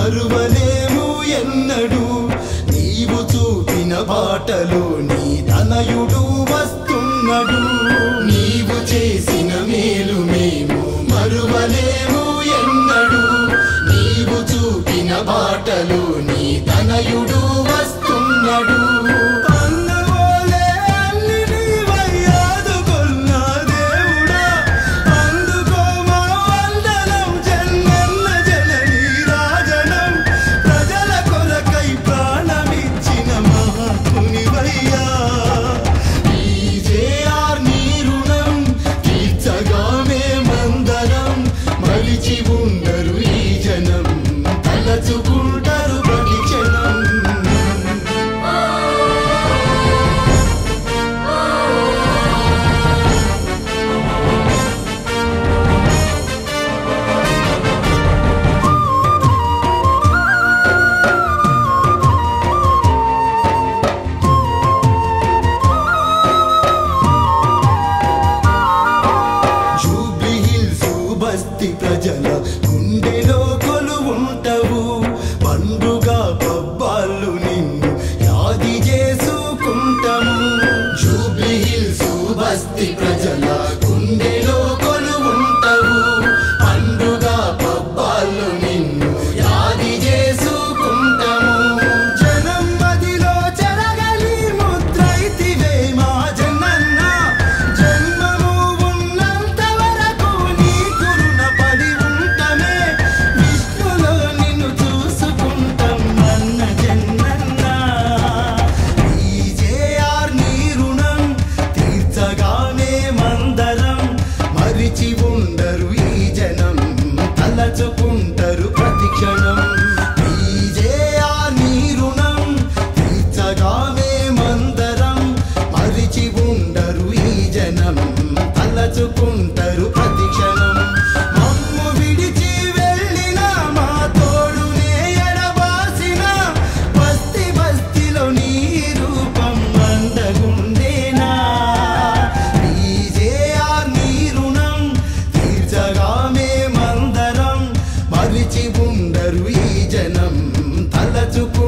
మరువలేము ఎన్నడు నీవు చూపిన బాటలో నీ తనయుడు వస్తున్నడు నీవు చేసిన మేలు మేము మరువలేము ఎన్నడు నీవు చూపిన బాటలో నీ తనయుడు వస్తున్నడు ప్రజల గుండెలో కొలువుంటవు పండుగ పబ్బాలు నిన్ను యాది చేసుకుంటాము జూబ్లీ హిల్స్ బస్తీ ప్రజల గుండెలో కొలువుంటవు పండుగ పబ్బాలు నిన్ను యాది చేసుకుంటాము జనం మదిలో చెరగలి ముద్రైతివే మా జనన్న జన్మము ఉన్నంత వరకు నీ పడి ఉంటమే విష్ణులో నిన్ను చూసుకుంటాం అన్న జన్నన్న ఈజేఆర్ నీ రుణం తీర్చగానే మందరం మరిచి ఉండరు ఈ జనం తలచుకుంటారు ప్రతిక్షణం ఈజేఆర్ నీ రుణం తీర్చగానే మందరం మరిచి ఉండరు ఈ జనం తలచుకుంటారు ప్రతిక్షణం ఉండరు ఈ జనం తలచుకు